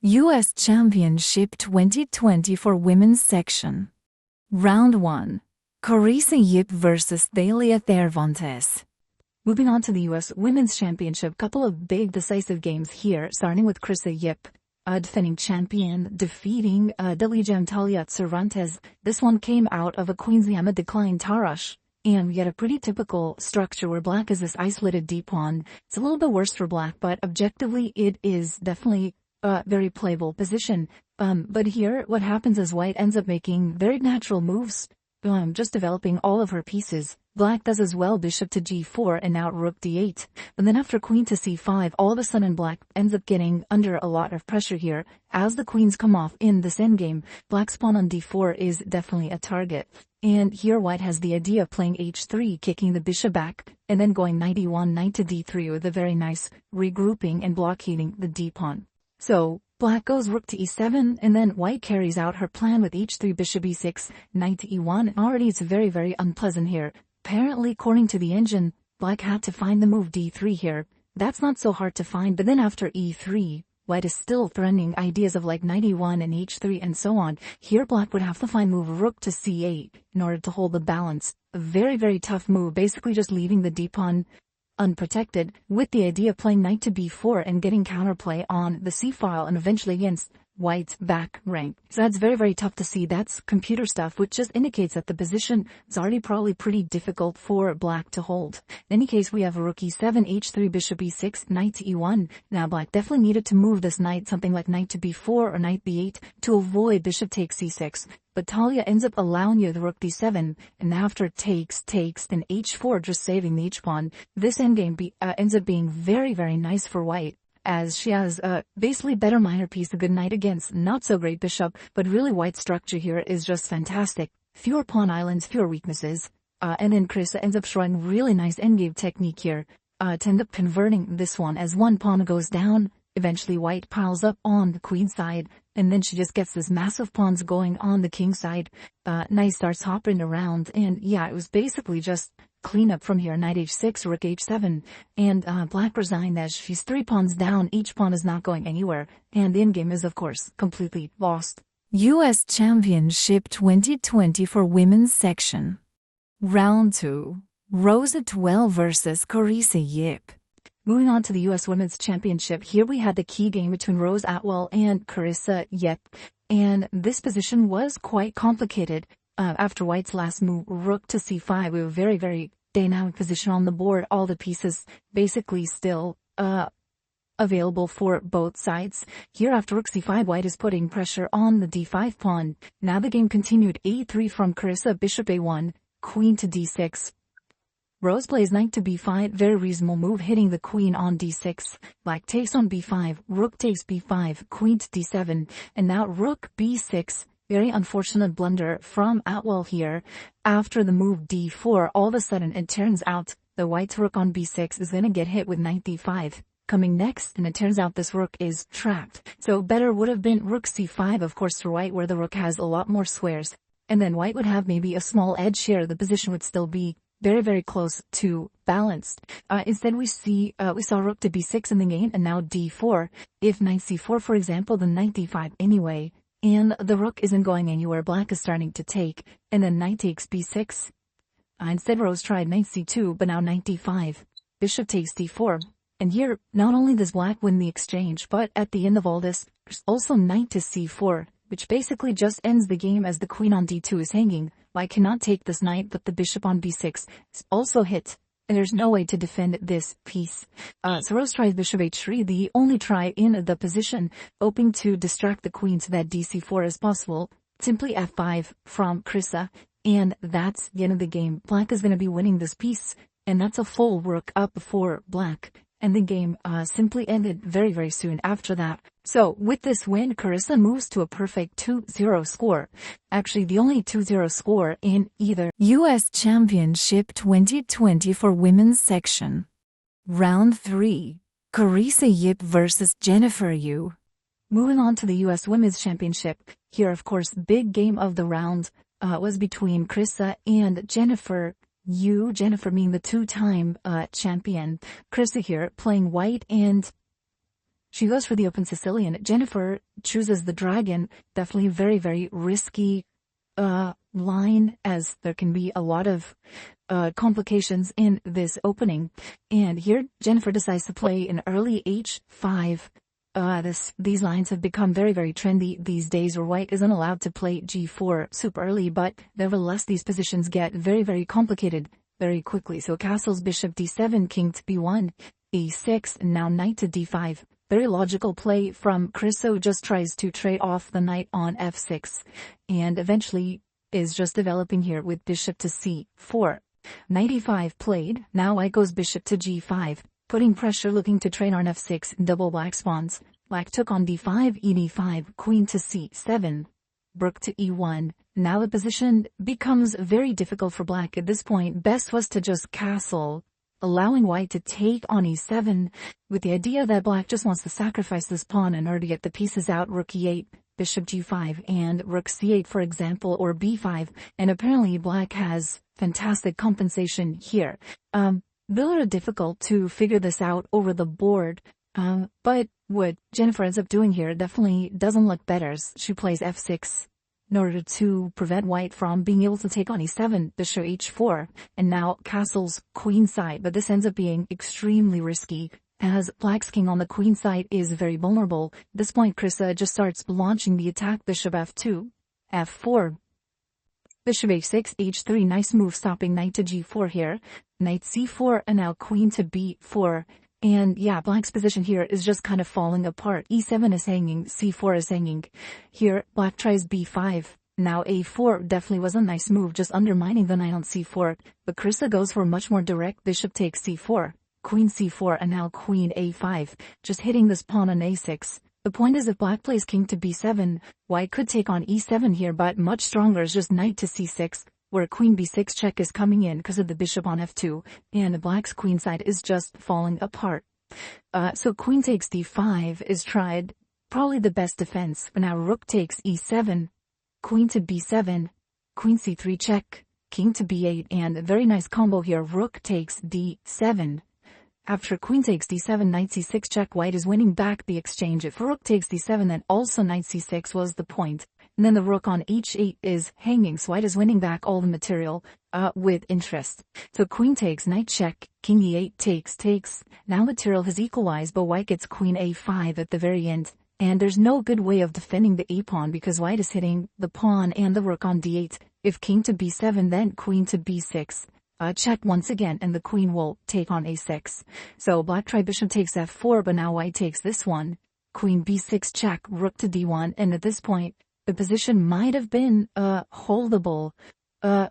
U.S. Championship 2020 for Women's Section. Round 1. Carissa Yip vs. Thalia Cervantes. Moving on to the U.S. Women's Championship, couple of big decisive games here, starting with Carissa Yip, defending champion, defeating WGM Thalia Cervantes. This one came out of a Queen's Yama decline Tarash. And we get a pretty typical structure where black is this isolated deep pawn. It's a little bit worse for black, but objectively it is definitely a very playable position. But here what happens is white ends up making very natural moves, just developing all of her pieces. Black does as well, bishop to g4 and now rook d8. But then after queen to c5, all of a sudden black ends up getting under a lot of pressure here. As the queens come off in this endgame, black's pawn on d4 is definitely a target. And here white has the idea of playing h3, kicking the bishop back, and then going knight e1, knight to d3 with a very nice regrouping and blockading the d pawn. So black goes rook to e7, and then white carries out her plan with h3, bishop e6, knight to e1. Already it's very, very unpleasant here. Apparently, according to the engine, black had to find the move d3 here. That's not so hard to find, but then after e3, white is still threatening ideas of like knight e1 and h3 and so on. Here black would have to find move rook to c8 in order to hold the balance. A very, very tough move, basically just leaving the d pawn unprotected, with the idea of playing knight to b4 and getting counterplay on the c-file and eventually against white's back rank. So that's very, very tough to see. That's computer stuff, which just indicates that the position is already probably pretty difficult for black to hold. In any case, we have rook e7, h3, bishop e6, knight to e1. Now black definitely needed to move this knight, something like knight to b4 or knight b8 to avoid bishop takes c6. But Thalia ends up allowing you the rook d7, and after takes, then h4, just saving the h-pawn. This endgame ends up being very, very nice for white, as she has basically better minor piece, a good knight against not so great bishop, but really white's structure here is just fantastic. Fewer pawn islands, fewer weaknesses, and then Carissa ends up showing really nice endgame technique here to end up converting this one as one pawn goes down. Eventually white piles up on the queen side, and then she just gets this massive pawns going on the king side. Knight starts hopping around, and yeah, it was basically just clean up from here. Knight h6, rook h7, and black resigned as she's 3 pawns down. Each pawn is not going anywhere, and the endgame is of course completely lost. U.S. Championship 2020 for Women's Section. Round 2. Rose Atwell vs. Carissa Yip. Moving on to the U.S. Women's Championship, here we had the key game between Rose Atwell and Carissa Yip, and this position was quite complicated. After white's last move, rook to c5, we have a very, very dynamic position on the board. All the pieces basically still available for both sides. Here after rook c5, white is putting pressure on the d5 pawn. Now the game continued. a3 from Carissa, bishop a1, queen to d6. Rose plays knight to b5, very reasonable move, hitting the queen on d6. Black takes on b5, rook takes b5, queen to d7, and now rook b6. Very unfortunate blunder from Atwell here. After the move d4, all of a sudden it turns out the white's rook on b6 is going to get hit with knight d5. Coming next, and it turns out this rook is trapped. So better would have been rook c5, of course, for white, where the rook has a lot more squares. And then white would have maybe a small edge here. The position would still be very, very close to balanced. Instead we saw rook to b6 in the game, and now d4. If knight c4, for example, then knight d5 anyway, and the rook isn't going anywhere. Black is starting to take, and then knight takes b6. Instead Rose tried knight c2, but now knight d5. Bishop takes d4. And here, not only does black win the exchange, but at the end of all this, there's also knight to c4, which basically just ends the game as the queen on d2 is hanging. White cannot take this knight, but the bishop on b6 is also hit, and there's no way to defend this piece. So Rose tries bishop h3, the only try in the position, hoping to distract the queen so that dc4 is possible. Simply f5 from Carissa, and that's the end of the game. Black is going to be winning this piece, and that's a full rook up for black. And the game simply ended very, very soon after that. So with this win, Carissa moves to a perfect 2-0 score. Actually, the only 2-0 score in either U.S. Championship 2020 for Women's Section. Round 3. Carissa Yip vs. Jennifer Yu. Moving on to the U.S. Women's Championship. Here, of course, big game of the round was between Carissa and Jennifer Yu. Jennifer being the 2-time champion. Carissa here playing white, and She goes for the open Sicilian. Jennifer chooses the dragon. Definitely very, very risky line, as there can be a lot of complications in this opening. And here Jennifer decides to play an early h5. These lines have become very, very trendy these days, where white isn't allowed to play g4 super early, but nevertheless these positions get very, very complicated very quickly. So castles, bishop d7, king to b1, e6, and now knight to d5. Very logical play from Chris, who just tries to trade off the knight on f6, and eventually is just developing here with bishop to c4. Knight e5 played, now white goes bishop to g5, putting pressure, looking to trade on f6, double black spawns. Black took on d5, ed5, queen to c7, rook to e1. Now the position becomes very difficult for black at this point. Best was to just castle, allowing white to take on e7, with the idea that black just wants to sacrifice this pawn in order to get the pieces out. Rook e8, bishop g5, and rook c8, for example, or b5, and apparently black has fantastic compensation here. Really difficult to figure this out over the board, but what Jennifer ends up doing here definitely doesn't look better. She plays f6 in order to prevent white from being able to take on e7, bishop h4, and now castles queenside, but this ends up being extremely risky, as black's king on the queen side is very vulnerable. At this point, Krista just starts launching the attack. Bishop f2, f4, bishop h6, h3, nice move, stopping knight to g4 here, knight c4, and now queen to b4. And yeah, black's position here is just kind of falling apart. e7 is hanging, c4 is hanging. Here, black tries b5. Now a4 definitely was a nice move, just undermining the knight on c4. But Krista goes for a much more direct bishop takes c4, queen c4, and now queen a5, just hitting this pawn on a6. The point is, if black plays king to b7, white could take on e7 here, but much stronger is just knight to c6, where queen b6 check is coming in because of the bishop on f2, and black's queen side is just falling apart. So queen takes d5 is tried, probably the best defense. But now rook takes e7, queen to b7, queen c3 check, king to b8, and a very nice combo here, rook takes d7. After queen takes d7, knight c6 check, white is winning back the exchange. If rook takes d7, then also knight c6 was the point. And then the rook on h8 is hanging, so white is winning back all the material with interest. So queen takes, knight check, king e8 takes. Now material has equalized, but white gets queen a5 at the very end. And there's no good way of defending the a-pawn because white is hitting the pawn and the rook on d8. If king to b7, then queen to b6. Check once again, and the queen will take on a6. So black tried bishop takes f4, but now white takes this one. Queen b6 check, rook to d1, and at this point, the position might have been holdable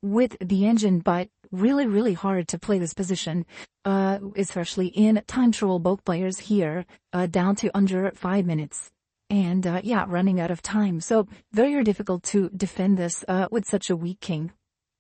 with the engine, but really, really hard to play this position, especially in time trial. Both players here down to under 5 minutes. And yeah, running out of time. So very difficult to defend this with such a weak king.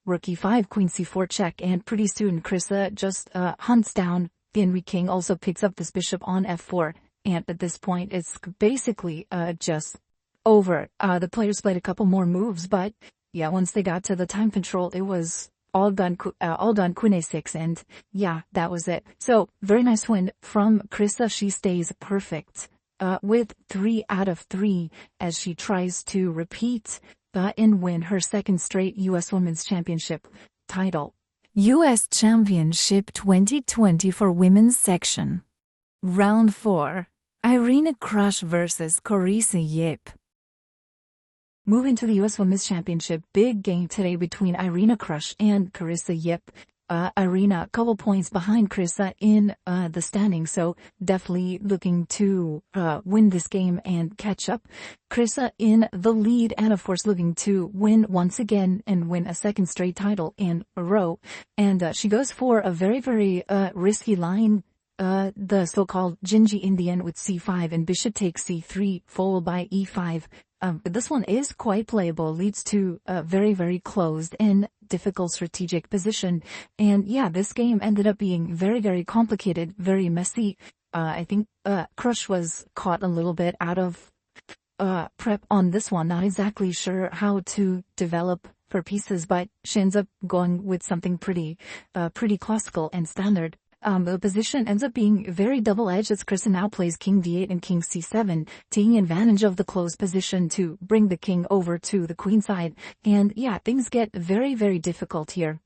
Rook e5, queen c4 check, and pretty soon Krista just hunts down the weak king, also picks up this bishop on f4, and at this point it's basically just over. The players played a couple more moves, but yeah, once they got to the time control, it was all done queen a6, and yeah, that was it. So very nice win from Krista. She stays perfect with 3 out of 3 as she tries to repeat and win her second straight U.S. Women's Championship title. U.S. Championship 2020 for Women's Section. Round 4. Irina Krush versus Carissa Yip. Moving to the U.S. Women's Championship, big game today between Irina Krush and Carissa Yip. Irina a couple points behind Krista in the standings, so definitely looking to win this game and catch up. Krista in the lead, and of course looking to win once again and win a second straight title in a row. And she goes for a very, very risky line, the so-called Gingy Indian with c5 and bishop takes c3 followed by e5. But this one is quite playable, leads to a very, very closed and difficult strategic position. And yeah, this game ended up being very, very complicated, very messy. I think Krush was caught a little bit out of prep on this one, not exactly sure how to develop her pieces, but she ends up going with something pretty classical and standard. The position ends up being very double-edged as Carissa now plays king d8 and king c7, taking advantage of the closed position to bring the king over to the queen side. And yeah, things get very, very difficult here,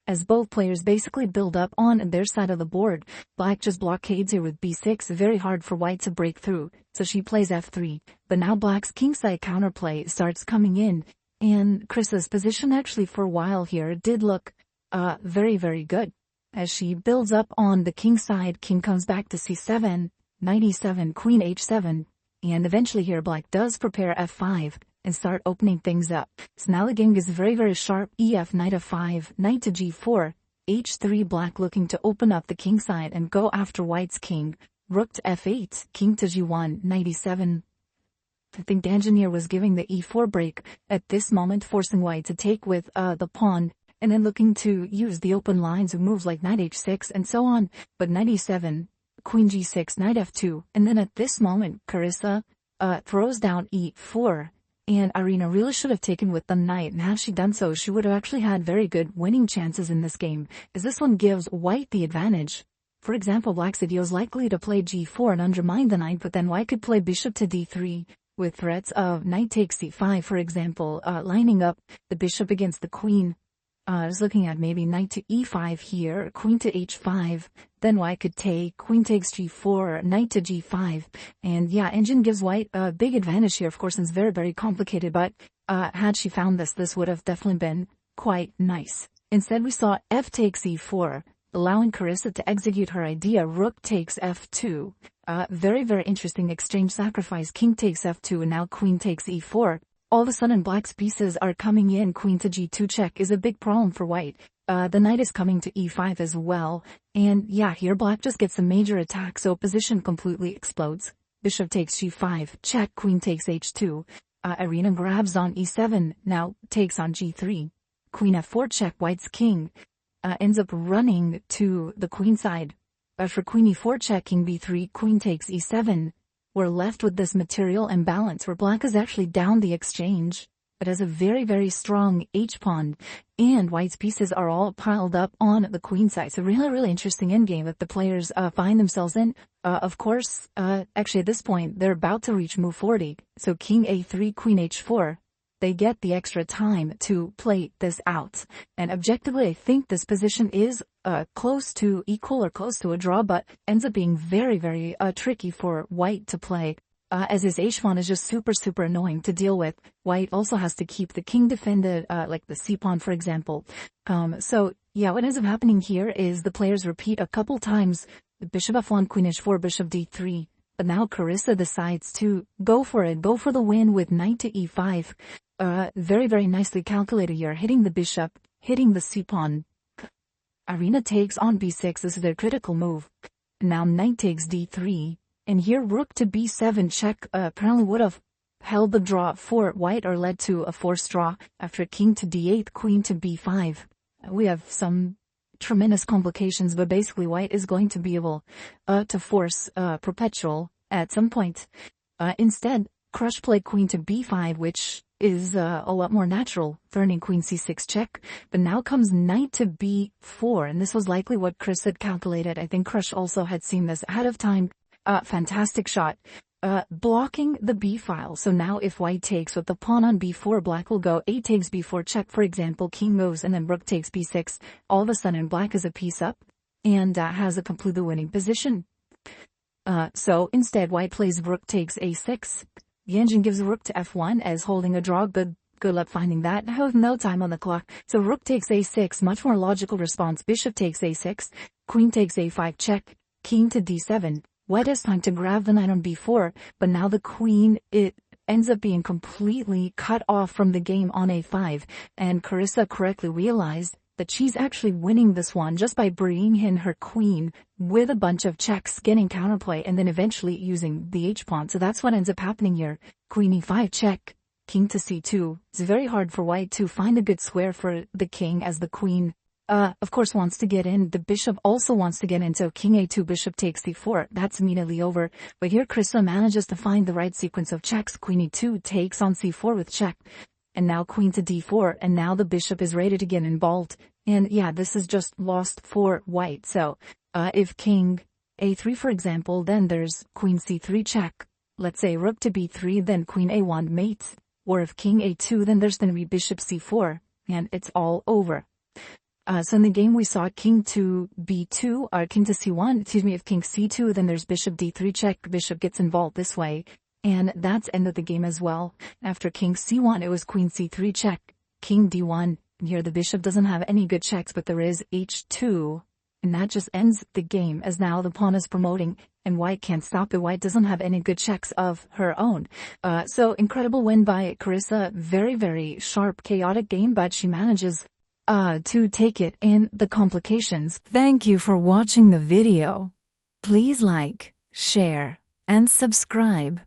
as both players basically build up on their side of the board. Black just blockades here with b6, very hard for white to break through, so she plays f3. But now black's kingside counterplay starts coming in, and Carissa's position actually for a while here did look very, very good. As she builds up on the king side, king comes back to c7, knight e7, queen h7, and eventually here black does prepare f5 and start opening things up. So now the game is very, very sharp. ef, knight f5, knight to g4, h3, black looking to open up the king side and go after white's king. Rook to f8, king to g1, knight e7. I think the engineer was giving the e4 break at this moment, forcing white to take with the pawn, and then looking to use the open lines of moves like knight h6 and so on. But knight e7, queen g6, knight f2, and then at this moment Carissa throws down e4, and Irina really should have taken with the knight, and had she done so, she would have actually had very good winning chances in this game, as this one gives white the advantage. For example, black's idea is likely to play g4 and undermine the knight, but then white could play bishop to d3 with threats of knight takes c5, for example, lining up the bishop against the queen. I was looking at maybe knight to e5 here, queen to h5, then white could take, queen takes g4, knight to g5, and yeah, engine gives white a big advantage here, of course, and it's very, very complicated, but had she found this would have definitely been quite nice. Instead, we saw f takes e4, allowing Carissa to execute her idea. Rook takes f2, very, very interesting exchange sacrifice, king takes f2, and now queen takes e4. All of a sudden, black's pieces are coming in. Queen to g2 check is a big problem for white. The knight is coming to e5 as well. And yeah, here black just gets a major attack, so position completely explodes. Bishop takes g5, check, queen takes h2. Irina grabs on e7, now takes on g3. Queen f4 check, white's king ends up running to the queen side. After queen e4 check, king b3, queen takes e7. We're left with this material imbalance where black is actually down the exchange, but has a very, very strong h-pawn, and white's pieces are all piled up on the queen side. So really, really interesting endgame that the players find themselves in. Of course, actually at this point, they're about to reach move 40. So king a3, queen h4. They get the extra time to play this out. And objectively, I think this position is close to equal or close to a draw, but ends up being very, very tricky for white to play, as his h-pawn is just super, super annoying to deal with. White also has to keep the king defended, like the c-pawn, for example. So yeah, what ends up happening here is the players repeat a couple times, bishop f1, queen h4, bishop d3. But now Carissa decides to go for it, go for the win with knight to e5. Very, very nicely calculated here, hitting the bishop, hitting the c-pawn. Irina takes on b6, this is their critical move. Now knight takes d3, and here rook to b7 check apparently would have held the draw for white or led to a forced draw. After king to d8, queen to b5. We have some tremendous complications, but basically white is going to be able to force perpetual at some point. Instead, crush play queen to b5, which is a lot more natural, turning queen c6 check, but now comes knight to b4, and this was likely what Chris had calculated. I think Crush also had seen this ahead of time. Fantastic shot, blocking the b file. So now if white takes with the pawn on b4, black will go a takes b4 check, for example, king moves, and then rook takes b6. All of a sudden black is a piece up and has a completely winning position. So instead white plays rook takes a6. The engine gives rook to f1 as holding a draw. Good luck finding that. I have no time on the clock. So rook takes a6, much more logical response. Bishop takes a6, queen takes a5 check, king to d7. White has time to grab the knight on b4, but now the queen, it ends up being completely cut off from the game on a5, and Carissa correctly realized that she's actually winning this one just by bringing in her queen with a bunch of checks, getting counterplay, and then eventually using the h-pawn. So that's what ends up happening here. Queen e5 check, king to c2. It's very hard for white to find a good square for the king, as the queen, of course, wants to get in. The bishop also wants to get in, so king a2, bishop takes c4. That's immediately over. But here Carissa manages to find the right sequence of checks. Queen e2 takes on c4 with check. And now queen to d4, and now the bishop is ready to get involved. And yeah, this is just lost for white. So if king a3, for example, then there's queen c3 check. Let's say rook to b3, then queen a1 mate. Or if king a2, then there's gonna be bishop c4, and it's all over. So in the game we saw king to b2, or king to c1, excuse me, if king c2, then there's bishop d3 check, bishop gets involved this way. And that's end of the game as well. After king c1, it was queen c3 check, king d1. Here the bishop doesn't have any good checks, but there is h2. And that just ends the game, as now the pawn is promoting, and white can't stop it. White doesn't have any good checks of her own. So incredible win by Carissa. Very, very sharp, chaotic game, but she manages to take it in the complications. Thank you for watching the video. Please like, share, and subscribe.